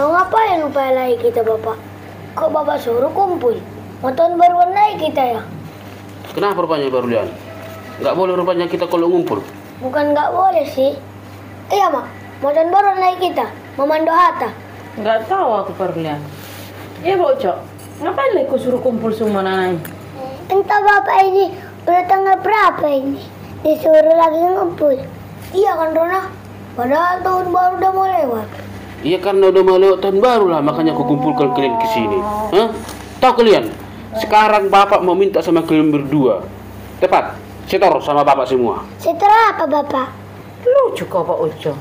Mau ngapain upaya lagi kita, Bapak? Kok Bapak suruh kumpul? Mau tahun baruan lagi kita ya? Kenapa rupanya baru lihat? Nggak boleh rupanya kita kalau ngumpul. Bukan nggak boleh sih. Iya, Mak. Mau tahun baruan lagi kita. Memandu Hatta. Nggak tahu aku Parlian. Iya, Pak Ucok. Ngapain lagi kau suruh kumpul semua anak? Entah Bapak ini udah tanggal berapa ini. Disuruh lagi ngumpul. Iya kan, Rona? Padahal tahun baru udah mau lewat. Iya karena udah mau lewat tahun baru lah, makanya aku kumpulkan kalian ke sini. Hah? Tahu kalian? Sekarang Bapak mau minta sama kalian berdua. Tepat, setor sama Bapak semua. Setor apa, Bapak? Lucu kau Pak Ucok.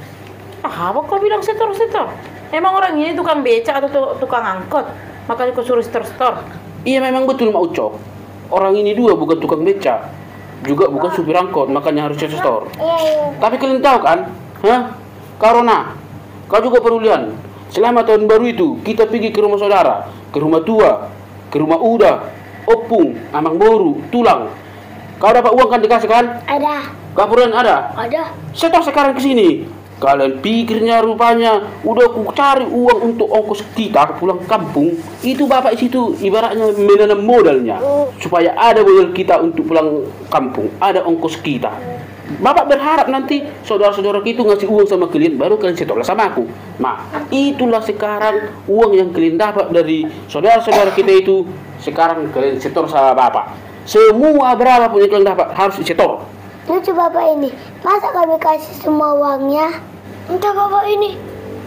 Apa kau bilang setor-setor? Emang orang ini tukang beca atau tukang angkot? Makanya kau suruh setor-setor. Iya memang betul Mak Ucok. Orang ini dua bukan tukang beca, juga bukan supir angkot, makanya harus setor. Iya. Tapi kalian tahu kan? Hah? Karona, kau juga perlu lihat. Selama tahun baru itu kita pergi ke rumah saudara, ke rumah tua, ke rumah Uda, Opung, Amang Boru, Tulang. Kau dapat uang kan dikasih kan? Ada. Kapuran ada? Ada. Setor sekarang ke sini. Kalian pikirnya rupanya udah aku cari uang untuk ongkos kita pulang kampung. Itu Bapak situ ibaratnya menanam modalnya supaya ada modal kita untuk pulang kampung, ada ongkos kita. Bapak berharap nanti saudara-saudara itu ngasih uang sama kalian, baru kalian setorlah sama aku. Nah, itulah sekarang uang yang kalian dapat dari saudara-saudara kita itu. Sekarang kalian setor sama Bapak. Semua berapa pun yang kalian dapat harus disetor. Lucu Bapak ini. Masa kami kasih semua uangnya? Entah Bapak ini.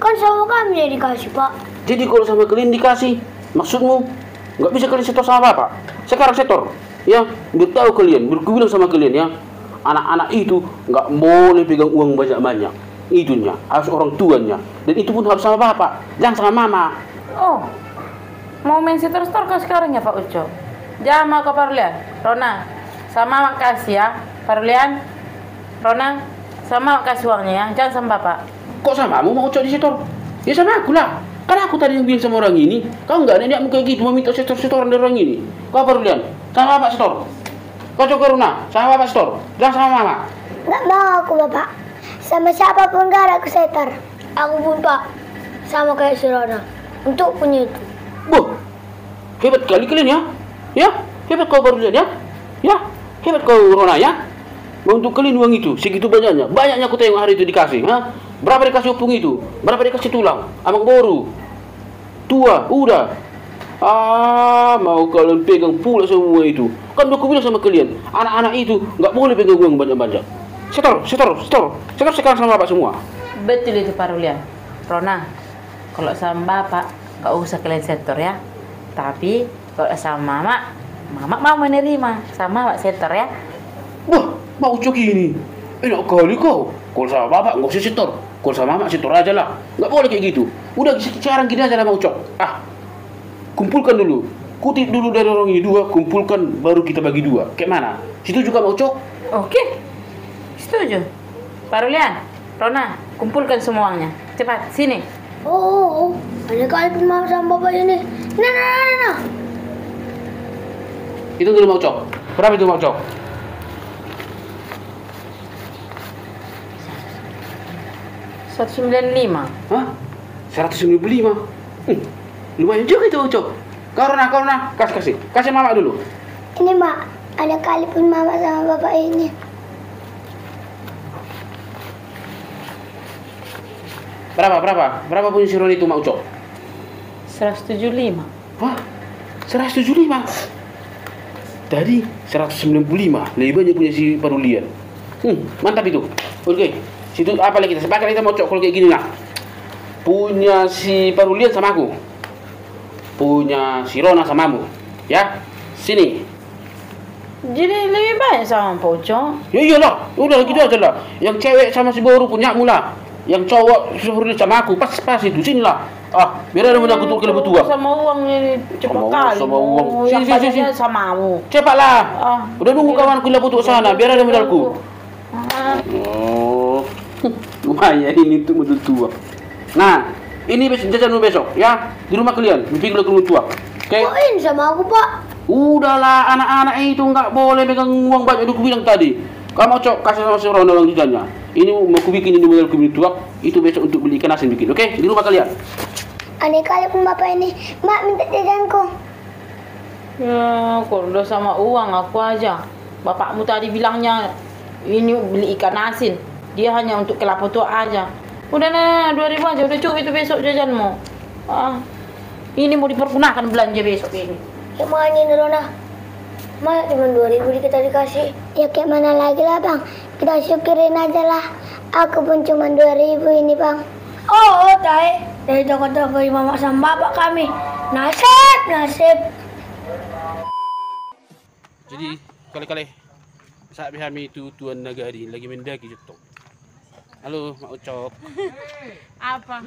Kan sama kami yang dikasih, Pak. Jadi kalau sama kalian dikasih, maksudmu nggak bisa kalian setor sama Bapak? Sekarang setor. Ya, biar tahu kalian, biar ku bilang sama kalian ya. Anak-anak itu nggak boleh pegang uang banyak-banyak. Itunya, harus orang tuanya. Dan itu pun harus sama Bapak, jangan sama Mama. Oh, mau main setor-setor kau sekarang ya Pak Ucok? Jangan mau ke Parlian. Rona, sama makasih ya. Parlian, Rona, sama kasih uangnya ya, jangan sama Bapak. Kok sama kamu mau Ucok di setor? Ya sama aku lah. Karena aku tadi yang bilang sama orang ini, kau nggak ada niat kayak gitu, mau minta setor-setoran dari orang ini. Kau Parlian, sama Bapak setor. Kau Cok Rona, sama Bapak setor, jangan sama Mama. Nggak mau aku, Bapak. Sama siapapun gak ada aku setor. Aku pun, Pak. Sama kayak si Rona. Untuk punya itu. Boh, hebat kali kalian ya. Ya, hebat kau Parlian ya. Ya, hebat kau Rona ya. Untuk kalian uang itu segitu banyaknya. Banyaknya aku tengok hari itu dikasih. Ha? Berapa dikasih Opung itu? Berapa dikasih Tulang? Amang Boru? Tua? Udah? Mau kalian pegang pula semua itu. Kan udah aku bilang sama kalian, anak-anak itu nggak boleh pegang uang banyak-banyak. Setor sekarang sama Bapak semua. Betul itu Parlian. Rona, kalau sama Bapak gak usah kalian setor ya. Tapi kalau sama Mama mau menerima. Sama Bapak setor ya. Wah, mau Ucok ini. Enak kali kau. Kalau sama Bapak nggak usah setor. Kalau sama Mama setor aja lah. Nggak boleh kayak gitu. Udah sekarang gini aja lah Mau Ucok. Kumpulkan dulu. Kutip dulu dari orang ini dua, kumpulkan baru kita bagi dua. Kayak mana? Situ juga Mau Ucok? Oke, setuju. Parlian, Rona, kumpulkan semua uangnya. Cepat, sini. Oh. Ada kali pun Mama sama Bapak ini. Nah. Itu dulu Mau Ucok. Berapa itu Mau Ucok? $195. Hah? 195? Lumayan juga itu Ucok. Karena kasih Mama dulu. Ini, Mak. Ada kali pun Mama sama Bapak ini. Berapa punya si Roni itu Mak Ucok? 175. Hah? 175? Tadi 195. Lebih banyak punya si Parlian. Mantap itu. Oke. Situ apa lagi kita sepakat kita Mau Ucok kalau kayak gini lah. Punya si Parlian sama aku. Punya si Rona samamu. Ya. Sini. Jadi lebih banyak sama Pak Ucok. Ya iyalah. Udah gitu aja lah. Yang cewek sama si Boru punya mula. Yang cowok Parlian sama aku. Pas itu sini lah. Biar ada aku tuh lebih tua. Sama uangnya ini cepat kali. Sama uang. Yang Sini. banyaknya samamu. Cepatlah. Udah nunggu kawanku lah butuh sana. Biar ada modalku. Lumayan ini untuk modal tua. Nah, ini jajan dulu besok ya. Di rumah kalian. Bikin dulu tua. Oke. Kok ini sama aku, Pak? Udahlah, anak-anak itu nggak boleh pegang uang banyak. Udah aku bilang tadi. Kamu Cok kasih sama si Ronald uang jajannya. Ini mau aku bikin ini modal kubik tuak. Itu besok untuk beli ikan asin bikin. Oke? Di rumah kalian. Aneh kali pun bapak ini. Mak minta jajanku. Ya, kalau udah sama uang aku aja. Bapakmu tadi bilangnya ini beli ikan asin. Dia hanya untuk kelapa tua aja. Udah nah, 2.000 aja. Udah cukup itu besok jajanmu. Ini mau dipergunakan belanja besok ini. Ya makanya nih Rona. Mak cuma 2.000 kita dikasih. Ya kayak mana lagi lah bang. Kita syukurin aja lah. Aku pun cuma 2.000 ini bang. Oh, tay. Dari toko-toko mama sama bapak kami. Nasib. Jadi kali-kali saat kami itu Tuan Nagari lagi mendaki jutok. Halo Mak Ucok. Apa?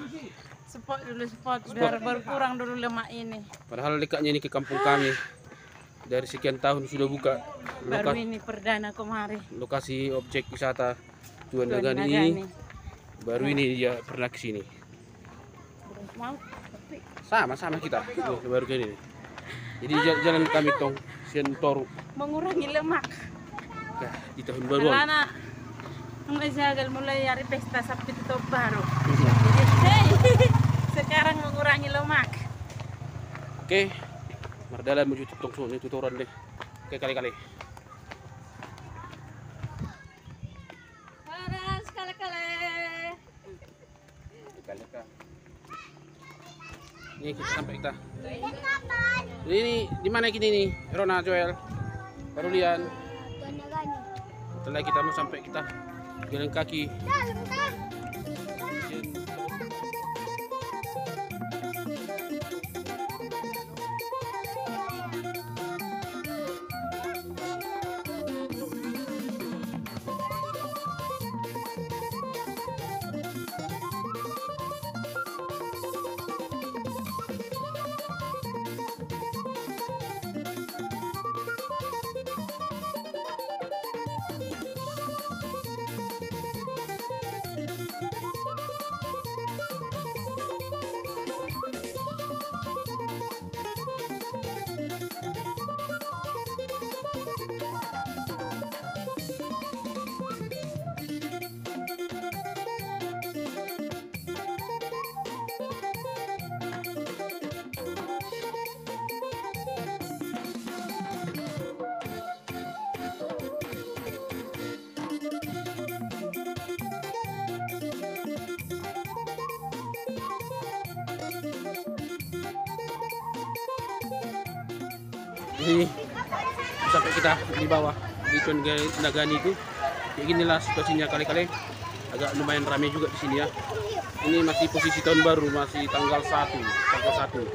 Spot biar berkurang dulu lemak ini. Padahal dekatnya ini ke kampung kami. Dari sekian tahun sudah buka Baru ini perdana kemari. lokasi objek wisata Tuan Nagari ini. Baru ini dia pernah ke sini. Mau? Sama kita. Baru ke ini. Jadi jalan kami tong Sian Toru. Mengurangi lemak. Nah, di tahun baru. Karena Majagal mulai hari pesta Sabtu tutup baru. Jadi sekarang mengurangi lemak. Oke. Mardalan menuju tutung so, ini tuturan deh. Oke, kali-kali. Panas kali-kali. Ini kita sampai kita. Ini di mana kini nih? Rona, Joel, Barulian. Setelah kita mau sampai kita jalan kaki. Ini sampai kita di bawah di Tuan Nagari itu. Kayak ginilah situasinya kali-kali. Agak lumayan ramai juga di sini ya. Ini masih posisi tahun baru, masih tanggal 1.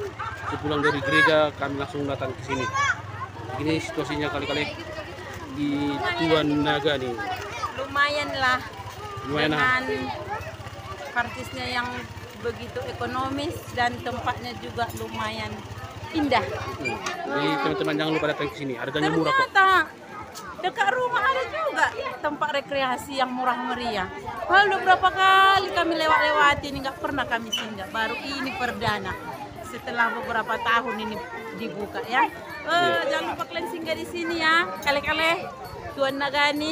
Sepulang dari gereja kami langsung datang ke sini. Ini situasinya kali-kali di Tuan Nagari. Lumayan lah. Lumayan lah. Dengan partisnya yang begitu ekonomis dan tempatnya juga lumayan indah. Jadi teman-teman jangan lupa datang ke sini. Harganya murah kok. Ternyata dekat rumah ada juga tempat rekreasi yang murah meriah. Lalu beberapa kali kami lewat-lewati ini nggak pernah kami singgah. Baru ini perdana setelah beberapa tahun ini dibuka ya. Jangan lupa kalian singgah di sini ya. Kali-kali Tuan Nagari